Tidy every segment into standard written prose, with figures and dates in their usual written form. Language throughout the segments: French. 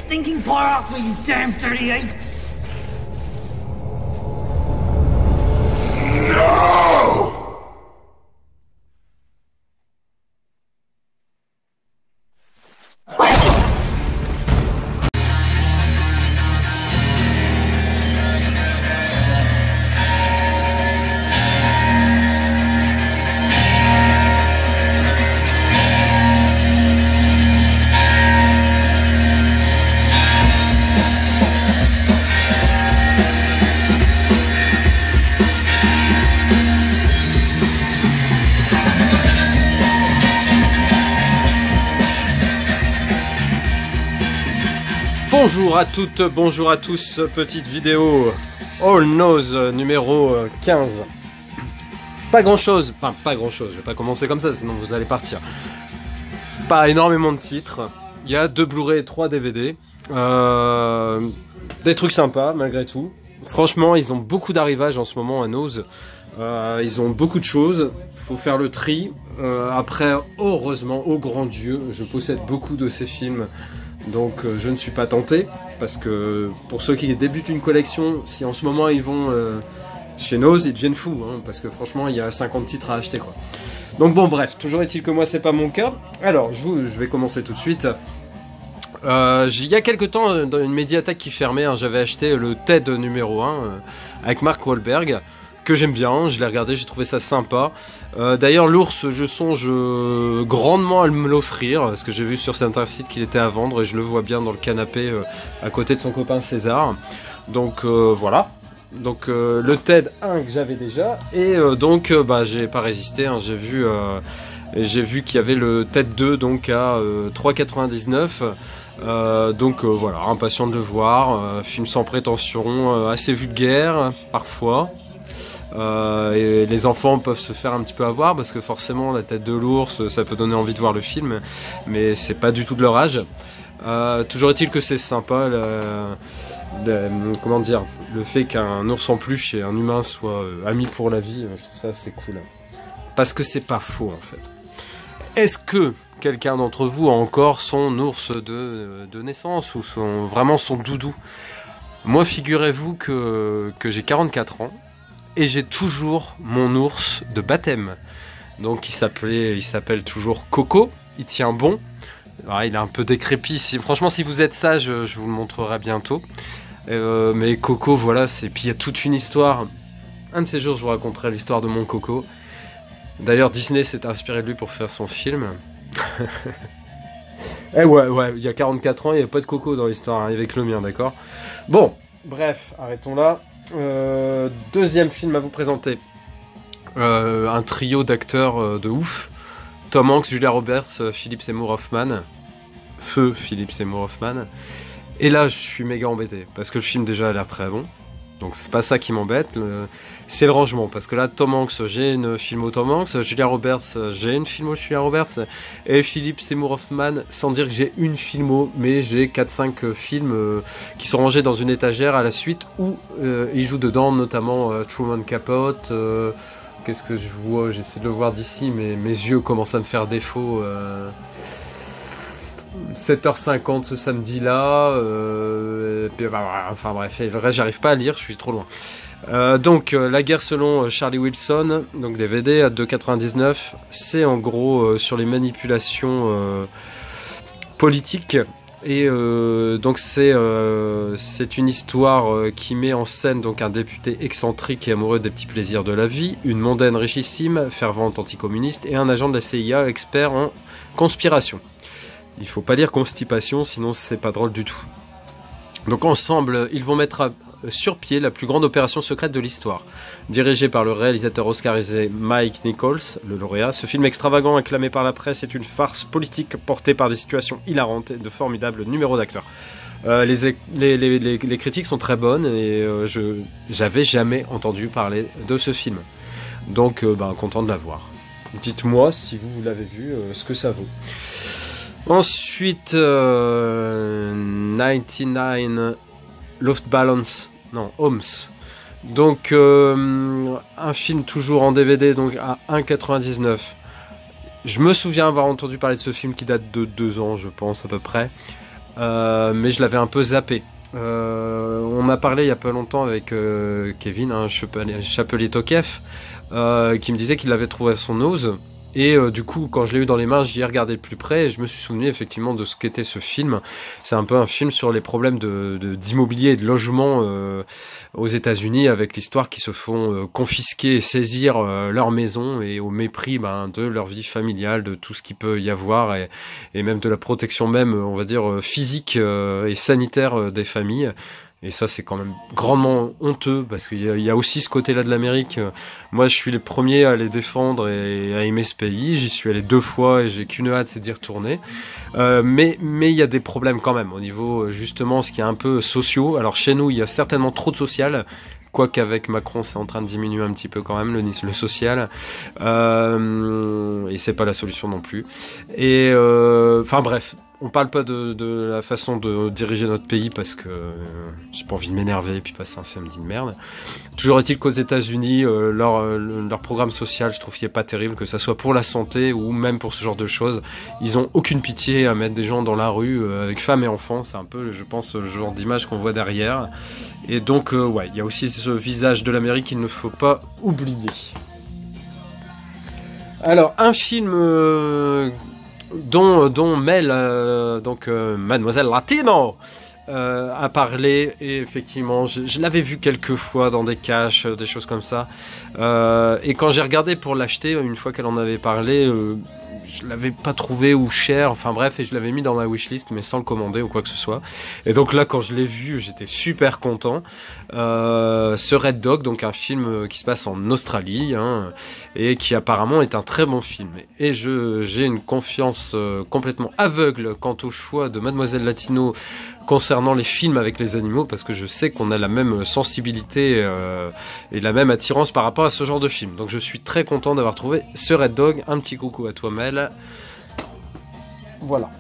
stinking paw off me, you damn 38! Bonjour à toutes, bonjour à tous, petite vidéo All Knows numéro 15. Pas grand chose, enfin pas grand chose, je vais pas commencer comme ça sinon vous allez partir. Pas énormément de titres, il y a 2 Blu-ray et 3 DVD, des trucs sympas malgré tout. Franchement ils ont beaucoup d'arrivages en ce moment à Knows, ils ont beaucoup de choses, faut faire le tri. Après heureusement, au grand Dieu, je possède beaucoup de ces films. Donc je ne suis pas tenté, parce que pour ceux qui débutent une collection, si en ce moment ils vont chez Knows, ils deviennent fous, hein, parce que franchement il y a 50 titres à acheter quoi. Donc bon bref, toujours est-il que moi c'est pas mon cas. Alors je vais commencer tout de suite. Il y a quelques temps, dans une médiathèque qui fermait, hein, j'avais acheté le TED numéro 1 avec Mark Wahlberg, que j'aime bien, je l'ai regardé, j'ai trouvé ça sympa. D'ailleurs l'ours, je songe grandement à me l'offrir, parce que j'ai vu sur certains sites qu'il était à vendre, et je le vois bien dans le canapé à côté de son copain César. Donc voilà. Donc le TED 1 que j'avais déjà, et donc j'ai pas résisté, hein, j'ai vu qu'il y avait le TED 2 donc à 3,99. Donc voilà, impatient de le voir, film sans prétention, assez vulgaire parfois. Et les enfants peuvent se faire un petit peu avoir parce que forcément la tête de l'ours ça peut donner envie de voir le film, mais c'est pas du tout de leur âge. Toujours est-il que c'est sympa comment dire, le fait qu'un ours en peluche et un humain soient amis pour la vie, je trouve ça c'est cool. Parce que c'est pas faux en fait. Est-ce que quelqu'un d'entre vous a encore son ours de naissance ou vraiment son doudou? Moi figurez-vous que j'ai 44 ans. Et j'ai toujours mon ours de baptême. Donc il s'appelle toujours Coco. Il tient bon. Alors, il est un peu décrépit. Franchement, si vous êtes sage, je vous le montrerai bientôt. Mais Coco, voilà. Puis il y a toute une histoire. Un de ces jours, je vous raconterai l'histoire de mon Coco. D'ailleurs, Disney s'est inspiré de lui pour faire son film. Ouais, il y a 44 ans, il n'y a pas de Coco dans l'histoire, hein, avec le mien, d'accord. Bon, bref, arrêtons là. Deuxième film à vous présenter, un trio d'acteurs de ouf: Tom Hanks, Julia Roberts, Philip Seymour Hoffman, feu Philip Seymour Hoffman. Et là je suis méga embêté parce que le film déjà a l'air très bon, donc c'est pas ça qui m'embête, c'est le rangement, parce que là Tom Hanks, j'ai une film au Tom Hanks, Julia Roberts, j'ai une film au Julia Roberts, et Philip Seymour Hoffman, sans dire que j'ai une filmo, mais j'ai 4-5 films qui sont rangés dans une étagère à la suite où il joue dedans, notamment Truman Capote. Qu'est-ce que je vois? J'essaie de le voir d'ici, mais mes yeux commencent à me faire défaut. 7h50 ce samedi là, enfin bref, le reste j'arrive pas à lire, je suis trop loin. Donc La guerre selon Charlie Wilson, donc DVD à 2,99. C'est en gros sur les manipulations politiques. Et donc c'est une histoire qui met en scène donc un député excentrique et amoureux des petits plaisirs de la vie, une mondaine richissime, fervente anticommuniste, et un agent de la CIA expert en conspiration. Il faut pas lire constipation, sinon c'est pas drôle du tout. Donc ensemble, ils vont mettre sur pied la plus grande opération secrète de l'histoire. Dirigé par le réalisateur oscarisé Mike Nichols, le lauréat, ce film extravagant acclamé par la presse est une farce politique portée par des situations hilarantes et de formidables numéros d'acteurs. Les critiques sont très bonnes et j'avais jamais entendu parler de ce film. Donc content de l'avoir. Dites-moi si vous l'avez vu, ce que ça vaut. Ensuite, 99 Luftballons, non, Homes. Donc, un film toujours en DVD, donc à 1,99. Je me souviens avoir entendu parler de ce film qui date de 2 ans, je pense, à peu près. mais je l'avais un peu zappé. On a parlé il y a pas longtemps avec Kevin, Chapelier-Tokef, qui me disait qu'il l'avait trouvé à son nose. Et du coup, quand je l'ai eu dans les mains, j'y ai regardé de plus près et je me suis souvenu effectivement de ce qu'était ce film. C'est un peu un film sur les problèmes d'immobilier et de logement aux États-Unis, avec l'histoire qui se font confisquer et saisir leur maison, et au mépris de leur vie familiale, de tout ce qu'il peut y avoir, et même de la protection même, on va dire, physique et sanitaire des familles. Et ça, c'est quand même grandement honteux, parce qu'il y a aussi ce côté-là de l'Amérique. Moi, je suis le premier à les défendre et à aimer ce pays. J'y suis allé 2 fois et j'ai qu'une hâte, c'est d'y retourner. Mais il y a des problèmes quand même, au niveau, justement, ce qui est un peu sociaux. Alors, chez nous, il y a certainement trop de social. Quoique avec Macron, c'est en train de diminuer un petit peu quand même, le social. Et c'est pas la solution non plus. Et enfin bref, on parle pas de la façon de diriger notre pays, parce que j'ai pas envie de m'énerver et puis passer un samedi de merde. Toujours est-il qu'aux États-Unis, leur programme social, je trouve qu'il est pas terrible, que ça soit pour la santé ou même pour ce genre de choses. Ils ont aucune pitié à mettre des gens dans la rue avec femmes et enfants. C'est un peu, je pense, le genre d'image qu'on voit derrière. Et donc, ouais, il y a aussi ce visage de l'Amérique qu'il ne faut pas oublier. Alors, un film dont Mel, Mademoiselle Latino, a parlé, et effectivement, je l'avais vu quelques fois dans des caches, des choses comme ça. Et quand j'ai regardé pour l'acheter, une fois qu'elle en avait parlé, je l'avais pas trouvé ou cher, enfin bref, et je l'avais mis dans ma wishlist, mais sans le commander ou quoi que ce soit. Et donc là, quand je l'ai vu, j'étais super content. Ce Red Dog, donc un film qui se passe en Australie, et qui apparemment est un très bon film. Et j'ai une confiance complètement aveugle quant au choix de Mademoiselle Latino concernant les films avec les animaux, parce que je sais qu'on a la même sensibilité et la même attirance par rapport à ce genre de film. Donc je suis très content d'avoir trouvé ce Red Dog. Un petit coucou à toi, Mel. Voilà.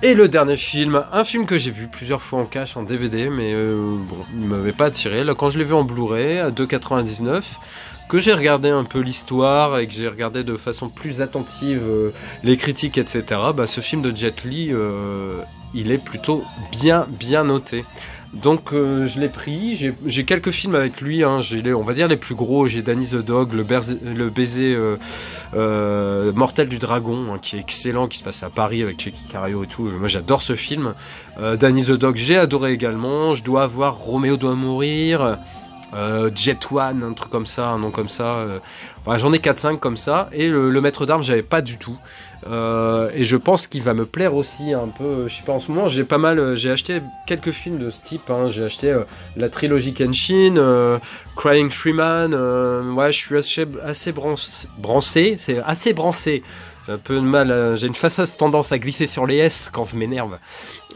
Et le dernier film, un film que j'ai vu plusieurs fois en cache, en DVD, mais bon, il m'avait pas attiré. Là, quand je l'ai vu en Blu-ray à 2,99, que j'ai regardé un peu l'histoire et que j'ai regardé de façon plus attentive les critiques, etc., ce film de Jet Li, il est plutôt bien noté. Donc je l'ai pris, j'ai quelques films avec lui, j'ai on va dire les plus gros, j'ai Danny the Dog, le baiser mortel du dragon, qui est excellent, qui se passe à Paris avec Checky Cario et tout. Moi j'adore ce film. Danny the Dog, j'ai adoré également. Je dois avoir Roméo doit mourir, Jet One, un truc comme ça, un nom comme ça. J'en ai 4-5 comme ça. Et le Maître d'Armes, j'avais pas du tout. Et je pense qu'il va me plaire aussi un peu. Je sais pas, en ce moment j'ai acheté quelques films de ce type, j'ai acheté la trilogie Kenshin, Crying Freeman. Ouais, je suis assez brancé, c'est assez brancé. J'ai un peu de mal, j'ai une fâcheuse tendance à glisser sur les S quand je m'énerve.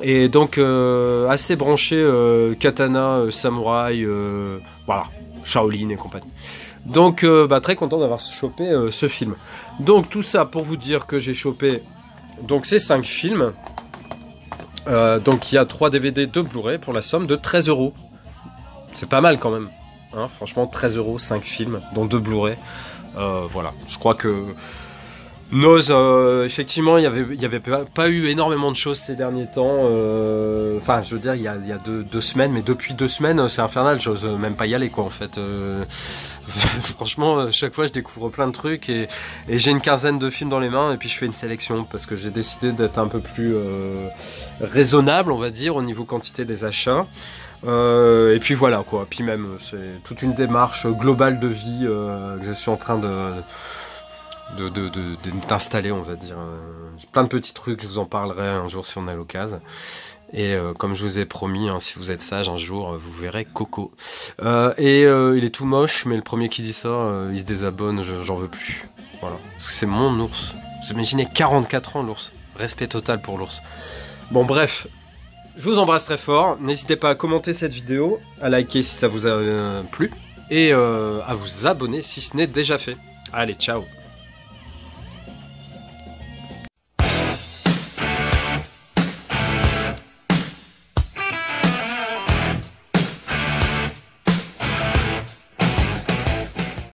Et donc assez branché katana, samouraï, voilà, Shaolin et compagnie. Donc très content d'avoir chopé ce film. Donc tout ça pour vous dire que j'ai chopé donc ces 5 films. Donc il y a 3 DVD, 2 Blu-ray pour la somme de 13 €. C'est pas mal quand même, franchement 13 €, 5 films dont 2 Blu-ray. Voilà, je crois que Nose, effectivement, il y avait pas eu énormément de choses ces derniers temps. Enfin, je veux dire, il y a 2 semaines, mais depuis 2 semaines, c'est infernal. J'ose même pas y aller, quoi, en fait. Franchement, chaque fois, je découvre plein de trucs et j'ai une quinzaine de films dans les mains et puis je fais une sélection parce que j'ai décidé d'être un peu plus raisonnable, on va dire, au niveau quantité des achats. Et puis voilà, quoi. Puis même, c'est toute une démarche globale de vie que je suis en train d'installer, on va dire. Plein de petits trucs, je vous en parlerai un jour si on a l'occasion. Et comme je vous ai promis, si vous êtes sage, un jour vous verrez Coco. Il est tout moche, mais le premier qui dit ça, il se désabonne, j'en veux plus. Voilà, parce que c'est mon ours. Vous imaginez 44 ans l'ours. Respect total pour l'ours. Bon bref, je vous embrasse très fort. N'hésitez pas à commenter cette vidéo, à liker si ça vous a plu, et à vous abonner si ce n'est déjà fait. Allez, ciao.